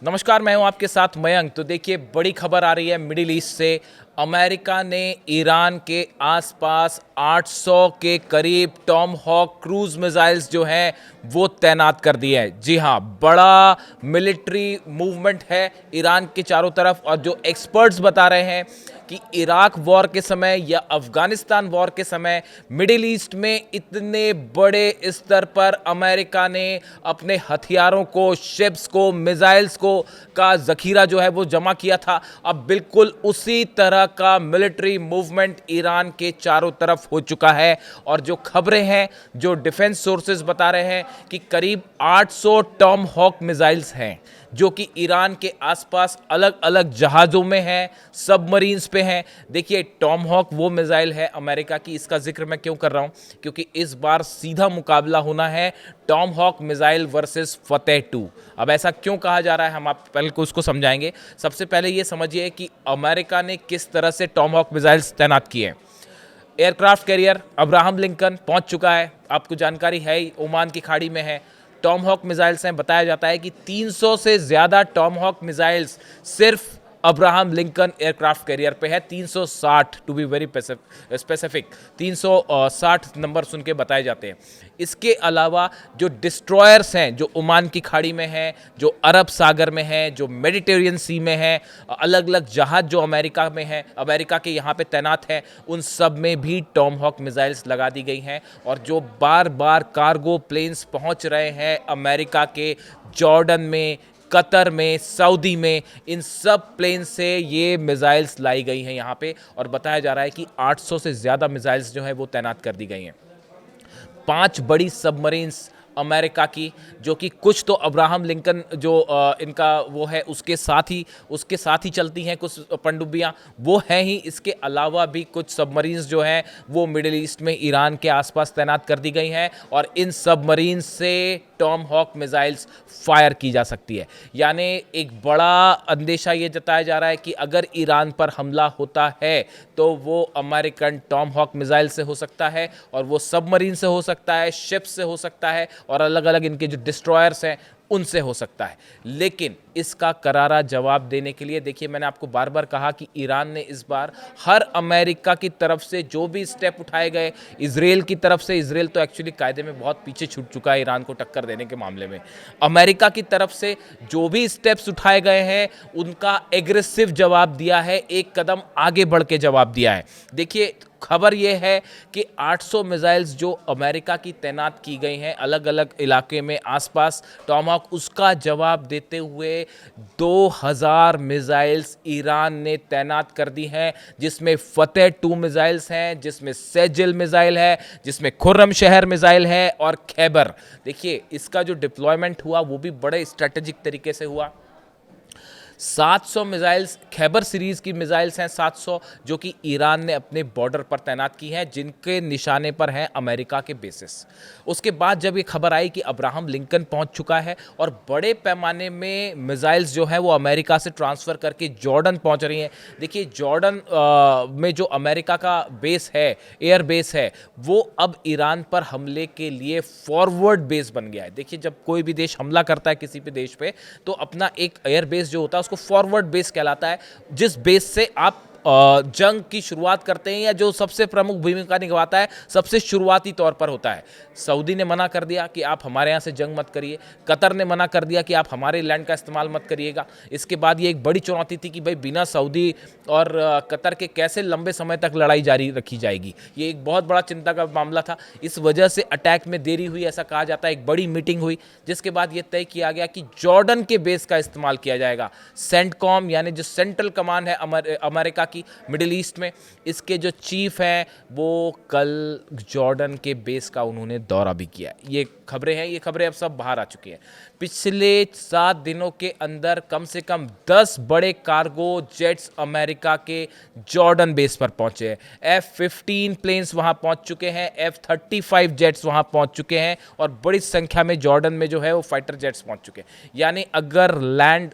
नमस्कार, मैं हूं आपके साथ मयंक। तो देखिए, बड़ी खबर आ रही है मिडिल ईस्ट से। अमेरिका ने ईरान के आसपास 800 के करीब टॉम हॉक क्रूज मिसाइल्स जो हैं वो तैनात कर दिए हैं। जी हां, बड़ा मिलिट्री मूवमेंट है ईरान के चारों तरफ। और जो एक्सपर्ट्स बता रहे हैं कि इराक वॉर के समय या अफगानिस्तान वॉर के समय मिडिल ईस्ट में इतने बड़े स्तर पर अमेरिका ने अपने हथियारों को, शिप्स को, मिसाइल्स को का जखीरा जो है वो जमा किया था। अब बिल्कुल उसी तरह का मिलिट्री मूवमेंट ईरान के चारों तरफ हो चुका है। और जो खबरें हैं, जो डिफेंस सोर्सेज बता रहे हैं कि करीब 800 टॉम हॉक मिसाइल्स हैं जो कि ईरान के आसपास अलग अलग जहाज़ों में हैं, सबमरीन्स पे हैं। देखिए, टॉम हॉक वो मिसाइल है अमेरिका की। इसका जिक्र मैं क्यों कर रहा हूं? क्योंकि इस बार सीधा मुकाबला होना है टॉम हॉक मिसाइल वर्सेस फतेह 2। अब ऐसा क्यों कहा जा रहा है, हम आप पहले को उसको समझाएंगे। सबसे पहले ये समझिए कि अमेरिका ने किस तरह से टॉम हॉक मिसाइल्स तैनात किए हैं। एयरक्राफ्ट कैरियर अब्राहम लिंकन पहुंच चुका है, आपको जानकारी है ही, ओमान की खाड़ी में है। टॉम हॉक मिसाइल्स हैं। बताया जाता है कि 300 से ज़्यादा टॉम हॉक मिसाइल्स सिर्फ अब्राहम लिंकन एयरक्राफ्ट कैरियर पे है। 360 to be very specific, 360 number सुन के बताए जाते हैं। इसके अलावा जो डिस्ट्रॉयर्स हैं, जो ओमान की खाड़ी में हैं, जो अरब सागर में हैं, जो मेडिटेरियन सी में हैं, अलग अलग जहाज जो अमेरिका में हैं, अमेरिका के यहाँ पे तैनात हैं, उन सब में भी टॉम हॉक मिसाइल्स लगा दी गई हैं। और जो बार बार कार्गो प्लेन्स पहुँच रहे हैं अमेरिका के, जॉर्डन में, कतर में, सऊदी में, इन सब प्लेन से ये मिसाइल्स लाई गई हैं यहाँ पे। और बताया जा रहा है कि 800 से ज़्यादा मिसाइल्स जो है वो तैनात कर दी गई हैं। 5 बड़ी सबमरीन्स अमेरिका की, जो कि कुछ तो अब्राहम लिंकन जो इनका वो है उसके साथ ही चलती हैं, कुछ पनडुब्बियाँ वो हैं ही। इसके अलावा भी कुछ सबमरीन्स जो हैं वो मिडिल ईस्ट में ईरान के आसपास तैनात कर दी गई हैं। और इन सबमरीन से टॉम हॉक मिसाइल्स फायर की जा सकती है। यानी एक बड़ा अंदेशा ये जताया जा रहा है कि अगर ईरान पर हमला होता है तो वो अमेरिकन टॉम हॉक मिसाइल से हो सकता है, और वो सबमरीन से हो सकता है, शिप से हो सकता है, और अलग अलग इनके जो डिस्ट्रॉयर्स हैं उनसे हो सकता है। लेकिन इसका करारा जवाब देने के लिए, देखिए, मैंने आपको बार बार कहा कि ईरान ने इस बार हर अमेरिका की तरफ से जो भी स्टेप उठाए गए, इजराइल की तरफ से, इजराइल तो एक्चुअली कायदे में बहुत पीछे छूट चुका है ईरान को टक्कर देने के मामले में, अमेरिका की तरफ से जो भी स्टेप्स उठाए गए हैं उनका एग्रेसिव जवाब दिया है, एक कदम आगे बढ़ के जवाब दिया है। देखिए, खबर यह है कि 800 मिसाइल्स जो अमेरिका की तैनात की गई हैं अलग अलग इलाके में आसपास टॉमहॉक, उसका जवाब देते हुए 2000 मिसाइल्स ईरान ने तैनात कर दी हैं, जिसमें फतेह 2 मिसाइल्स हैं, जिसमें सेजिल मिसाइल है, जिसमें खुर्रम शहर मिसाइल है, और खैबर। देखिए, इसका जो डिप्लॉयमेंट हुआ वो भी बड़े स्ट्रेटेजिक तरीके से हुआ। 700 मिसाइल्स खैबर सीरीज़ की मिसाइल्स हैं, 700 जो कि ईरान ने अपने बॉर्डर पर तैनात की हैं, जिनके निशाने पर हैं अमेरिका के बेसिस। उसके बाद जब ये खबर आई कि अब्राहम लिंकन पहुंच चुका है और बड़े पैमाने में मिसाइल्स जो है वो अमेरिका से ट्रांसफ़र करके जॉर्डन पहुंच रही हैं। देखिए, जॉर्डन में जो अमेरिका का बेस है, एयर बेस है, वो अब ईरान पर हमले के लिए फॉरवर्ड बेस बन गया है। देखिए, जब कोई भी देश हमला करता है किसी भी देश पे, तो अपना एक एयर बेस जो होता है उसको फॉरवर्ड बेस कहलाता है, जिस बेस से आप जंग की शुरुआत करते हैं, या जो सबसे प्रमुख भूमिका निभाता है सबसे शुरुआती तौर पर होता है। सऊदी ने मना कर दिया कि आप हमारे यहाँ से जंग मत करिए, कतर ने मना कर दिया कि आप हमारे लैंड का इस्तेमाल मत करिएगा। इसके बाद ये एक बड़ी चुनौती थी कि भाई बिना सऊदी और कतर के कैसे लंबे समय तक लड़ाई जारी रखी जाएगी। ये एक बहुत बड़ा चिंता का मामला था। इस वजह से अटैक में देरी हुई, ऐसा कहा जाता है। एक बड़ी मीटिंग हुई जिसके बाद ये तय किया गया कि जॉर्डन के बेस का इस्तेमाल किया जाएगा। सेंटकॉम यानी जो सेंट्रल कमांड है अमेरिका की मिडिल ईस्ट में, इसके जो चीफ हैं वो कल जॉर्डन के बेस का उन्होंने दौरा भी किया। ये खबरें अब सब बाहर आ चुकी हैं। पिछले 7 दिनों के अंदर कम से कम 10 बड़े कार्गो जेट्स अमेरिका के जॉर्डन बेस पर पहुंचे हैं। F-15 प्लेन्स वहां पहुंच चुके हैं, F-35 जेट्स वहां पहुंच चुके हैं, और बड़ी संख्या में जॉर्डन में जो है वो फाइटर जेट्स पहुंच चुके हैं। यानी अगर लैंड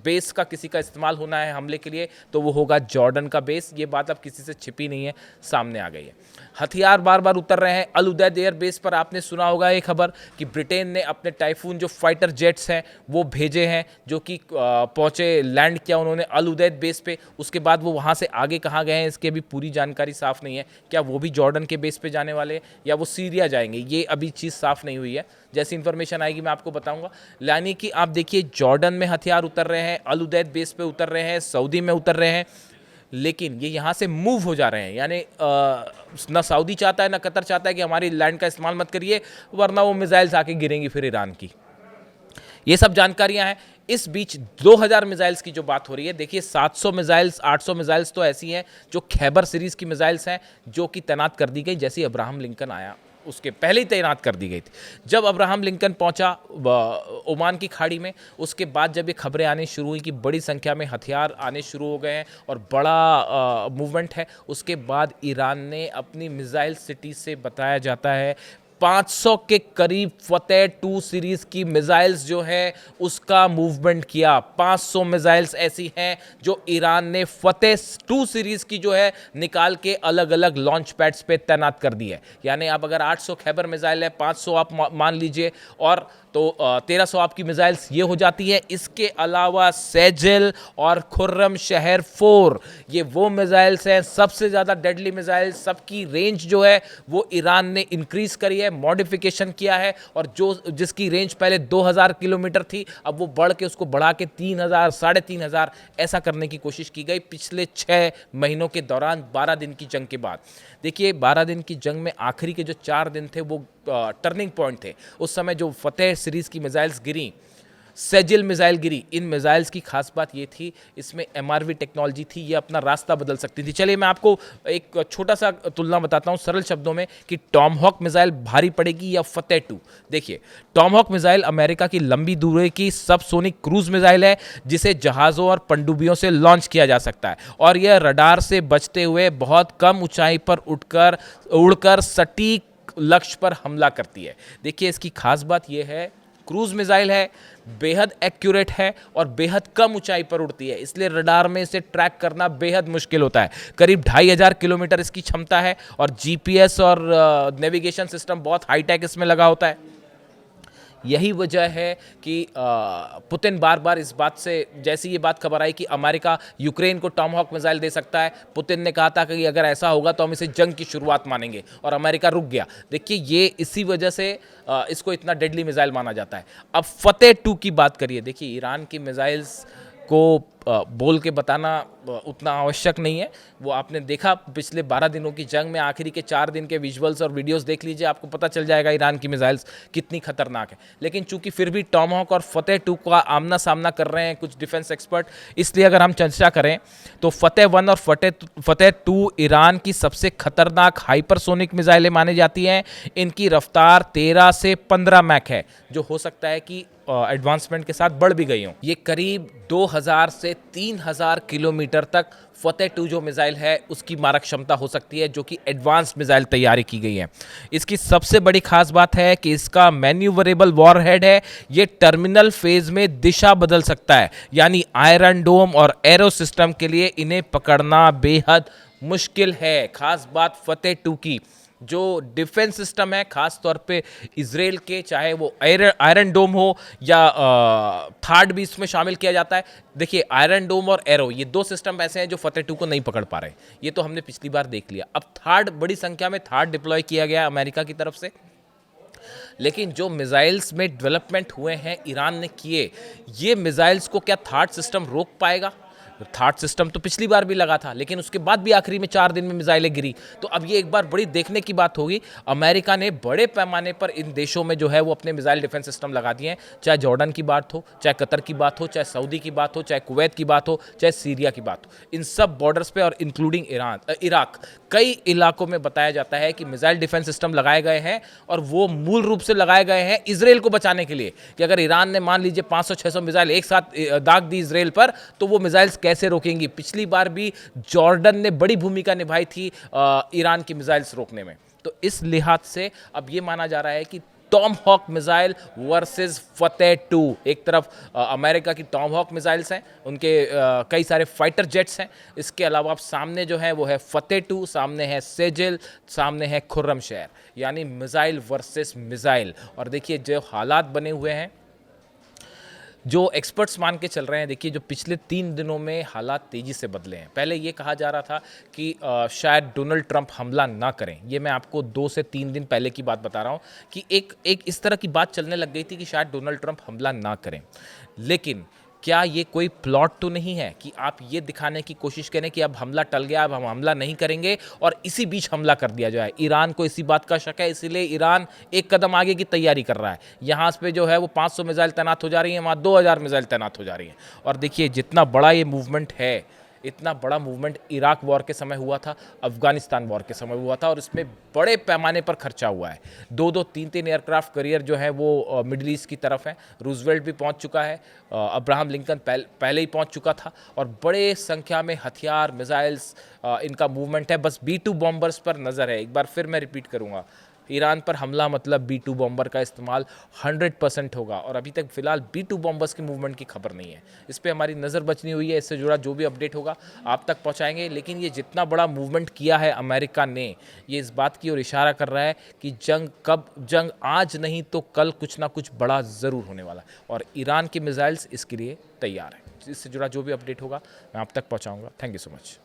बेस का किसी का इस्तेमाल होना है हमले के लिए तो वो होगा जॉर्डन का बेस। ये बात अब किसी से छिपी नहीं है, सामने आ गई है। हथियार बार बार उतर रहे हैं। अल उदैद एयरबेस पर आपने सुना होगा ये खबर कि ब्रिटेन ने अपने टाइफून जो फाइटर जेट्स हैं वो भेजे हैं, जो कि पहुंचे, लैंड किया उन्होंने अल उदैद बेस पे। उसके बाद वो वहां से आगे कहाँ गए हैं इसकी अभी पूरी जानकारी साफ नहीं है। क्या वो भी जॉर्डन के बेस पे जाने वाले हैं या वो सीरिया जाएंगे, ये अभी चीज़ साफ नहीं हुई है। जैसी इंफॉर्मेशन आएगी मैं आपको बताऊंगा। यानी कि आप देखिए, जॉर्डन में हथियार उतर रहे हैं, अल उदैद बेस पे उतर रहे हैं, सऊदी में उतर रहे हैं, लेकिन ये यहाँ से मूव हो जा रहे हैं। यानी ना सऊदी चाहता है ना कतर चाहता है कि हमारी लैंड का इस्तेमाल मत करिए, वरना वो मिसाइल्स आके गिरेंगी फिर ईरान की। ये सब जानकारियां हैं। इस बीच 2000 मिसाइल्स की जो बात हो रही है, देखिए 700 मिसाइल्स 800 मिसाइल्स तो ऐसी हैं जो खैबर सीरीज की मिसाइल्स हैं, जो कि तैनात कर दी गई जैसे अब्राहम लिंकन आया उसके पहले ही तैनात कर दी गई थी। जब अब्राहम लिंकन पहुंचा ओमान की खाड़ी में, उसके बाद जब ये खबरें आनी शुरू हुई कि बड़ी संख्या में हथियार आने शुरू हो गए हैं और बड़ा मूवमेंट है, उसके बाद ईरान ने अपनी मिसाइल सिटी से बताया जाता है 500 के करीब फतेह 2 सीरीज की मिसाइल्स जो है उसका मूवमेंट किया। 500 मिसाइल्स ऐसी हैं जो ईरान ने फतेह 2 सीरीज की जो है निकाल के अलग अलग लॉन्च पैड्स पे तैनात कर दी है। यानी आप अगर 800 खैबर मिसाइल है, 500 आप मान लीजिए, और तो 1300 आपकी मिसाइल्स ये हो जाती है। इसके अलावा सेजल और खुर्रम शहर 4, ये वो मिसाइल्स हैं सबसे ज़्यादा डेडली मिसाइल्स। सबकी रेंज जो है वो ईरान ने इंक्रीज करी है, मॉडिफिकेशन किया है, और जिसकी रेंज पहले 2000 किलोमीटर थी, अब वो बढ़ के उसको बढ़ा के 3000 3500 ऐसा करने की कोशिश की गई पिछले 6 महीनों के दौरान, 12 दिन की जंग के बाद। देखिए 12 दिन की जंग में आखिरी के जो 4 दिन थे वो टर्निंग पॉइंट थे। उस समय जो फतेह सीरीज की मिसाइल्स गिरी, सेजिल मिसाइल गिरी, इन मिसाइल्स की खास बात ये थी, इसमें MRV टेक्नोलॉजी थी, ये अपना रास्ता बदल सकती थी। चलिए मैं आपको एक छोटा सा तुलना बताता हूँ सरल शब्दों में कि टॉमहॉक मिसाइल भारी पड़ेगी या फतेह 2। देखिए टॉमहॉक मिसाइल अमेरिका की लंबी दूरी की सबसोनिक क्रूज मिसाइल है, जिसे जहाज़ों और पनडुब्बियों से लॉन्च किया जा सकता है, और यह रडार से बचते हुए बहुत कम ऊंचाई पर उड़कर सटीक लक्ष्य पर हमला करती है। देखिए इसकी खास बात यह है, क्रूज मिसाइल है, बेहद एक्यूरेट है और बेहद कम ऊंचाई पर उड़ती है, इसलिए रडार में इसे ट्रैक करना बेहद मुश्किल होता है। करीब 2500 किलोमीटर इसकी क्षमता है, और GPS और नेविगेशन सिस्टम बहुत हाईटेक इसमें लगा होता है। यही वजह है कि पुतिन बार बार इस बात से, जैसी ये बात खबर आई कि अमेरिका यूक्रेन को टॉमहॉक मिसाइल दे सकता है, पुतिन ने कहा था कि अगर ऐसा होगा तो हम इसे जंग की शुरुआत मानेंगे, और अमेरिका रुक गया। देखिए ये इसी वजह से इसको इतना डेडली मिसाइल माना जाता है। अब फतेह 2 की बात करिए। देखिए ईरान की मिसाइल्स को बोल के बताना उतना आवश्यक नहीं है, वो आपने देखा पिछले 12 दिनों की जंग में, आखिरी के 4 दिन के विजुअल्स और वीडियोस देख लीजिए, आपको पता चल जाएगा ईरान की मिसाइल्स कितनी खतरनाक है। लेकिन चूंकि फिर भी टॉमहॉक और फतेह 2 का आमना सामना कर रहे हैं कुछ डिफेंस एक्सपर्ट, इसलिए अगर हम चर्चा करें तो फतेह 1 और फतेह 2 ईरान की सबसे खतरनाक हाइपरसोनिक मिसाइलें मानी जाती हैं। इनकी रफ्तार 13 से 15 मैक है, जो हो सकता है कि एडवांसमेंट के साथ बढ़ भी गई हो। ये करीब 2000 से 3000 किलोमीटर तक फतेह 2 जो मिसाइल है उसकी मारक क्षमता हो सकती है, जो कि एडवांस्ड मिसाइल तैयारी की गई है। इसकी सबसे बड़ी खास बात है कि इसका मैन्यूवरेबल वॉरहेड है, ये टर्मिनल फेज में दिशा बदल सकता है, यानी आयरन डोम और एरो सिस्टम के लिए इन्हें पकड़ना बेहद मुश्किल है। खास बात फतेह 2 की, जो डिफेंस सिस्टम है खास तौर पे इजराइल के, चाहे वो आयरन डोम हो या थार्ड भी इसमें शामिल किया जाता है। देखिए आयरन डोम और एरो, ये 2 सिस्टम ऐसे हैं जो फतेह 2 को नहीं पकड़ पा रहे, ये तो हमने पिछली बार देख लिया। अब थार्ड, बड़ी संख्या में थार्ड डिप्लॉय किया गया है अमेरिका की तरफ से, लेकिन जो मिसाइल्स में डेवलपमेंट हुए हैं ईरान ने किए, ये मिसाइल्स को क्या थार्ड सिस्टम रोक पाएगा? थर्ड सिस्टम तो पिछली बार भी लगा था, लेकिन उसके बाद भी आखिरी में 4 दिन में मिसाइलें गिरी। तो अब ये एक बार बड़ी देखने की बात होगी। अमेरिका ने बड़े पैमाने पर इन देशों में जो है वो अपने मिसाइल डिफेंस सिस्टम लगा दिए हैं, चाहे जॉर्डन की बात हो, चाहे कतर की बात हो, चाहे सऊदी की बात हो, चाहे कुवैत की बात हो, चाहे सीरिया की बात हो, इन सब बॉर्डर्स पे और इंक्लूडिंग इराक, कई इलाकों में बताया जाता है कि मिसाइल डिफेंस सिस्टम लगाए गए हैं, और वो मूल रूप से लगाए गए हैं इजराइल को बचाने के लिए, कि अगर ईरान ने मान लीजिए 500-600 मिसाइल एक साथ दाग दी इजराइल पर, तो वो मिसाइल्स कैसे रोकेंगी। पिछली बार भी जॉर्डन ने बड़ी भूमिका निभाई थी ईरान की मिसाइल्स रोकने में। तो इस लिहाज से अब ये माना जा रहा है कि टॉम हॉक मिसाइल वर्सेस फतेह 2। एक तरफ अमेरिका की टॉम हॉक मिसाइल्स हैं, उनके कई सारे फाइटर जेट्स हैं। इसके अलावा आप सामने जो है वो है फतेह 2, सामने है सेजिल, सामने है खुर्रमशहर, यानी मिसाइल वर्सेस मिसाइल। और देखिए जो हालात बने हुए हैं, जो एक्सपर्ट्स मान के चल रहे हैं, देखिए जो पिछले 3 दिनों में हालात तेज़ी से बदले हैं। पहले ये कहा जा रहा था कि शायद डोनाल्ड ट्रंप हमला ना करें। ये मैं आपको 2 से 3 दिन पहले की बात बता रहा हूँ कि एक इस तरह की बात चलने लग गई थी कि शायद डोनाल्ड ट्रंप हमला ना करें। लेकिन क्या ये कोई प्लॉट तो नहीं है कि आप ये दिखाने की कोशिश करें कि अब हमला टल गया, अब हम हमला नहीं करेंगे और इसी बीच हमला कर दिया जाए? ईरान को इसी बात का शक है, इसीलिए ईरान एक कदम आगे की तैयारी कर रहा है। यहाँ पे जो है वो 500 मिसाइल तैनात हो जा रही हैं, वहाँ 2000 मिसाइल तैनात हो जा रही हैं। और देखिए जितना बड़ा ये मूवमेंट है, इतना बड़ा मूवमेंट इराक वॉर के समय हुआ था, अफगानिस्तान वॉर के समय हुआ था, और इसमें बड़े पैमाने पर खर्चा हुआ है। 2-2, 3-3 एयरक्राफ्ट कैरियर जो है वो मिडिल ईस्ट की तरफ है। रूजवेल्ट भी पहुंच चुका है, अब्राहम लिंकन पहले ही पहुंच चुका था, और बड़े संख्या में हथियार, मिसाइल्स, इनका मूवमेंट है। बस B-2 बॉम्बर्स पर नज़र है। एक बार फिर मैं रिपीट करूँगा, ईरान पर हमला मतलब B-2 बॉम्बर का इस्तेमाल 100% होगा, और अभी तक फिलहाल B-2 बॉम्बर्स के मूवमेंट की खबर नहीं है। इस पर हमारी नज़र बचनी हुई है। इससे जुड़ा जो भी अपडेट होगा आप तक पहुंचाएंगे। लेकिन ये जितना बड़ा मूवमेंट किया है अमेरिका ने, ये इस बात की ओर इशारा कर रहा है कि जंग आज नहीं तो कल कुछ ना कुछ बड़ा ज़रूर होने वाला है, और ईरान के मिसाइल्स इसके लिए तैयार हैं। इससे जुड़ा जो भी अपडेट होगा मैं आप तक पहुँचाऊँगा। Thank you so much.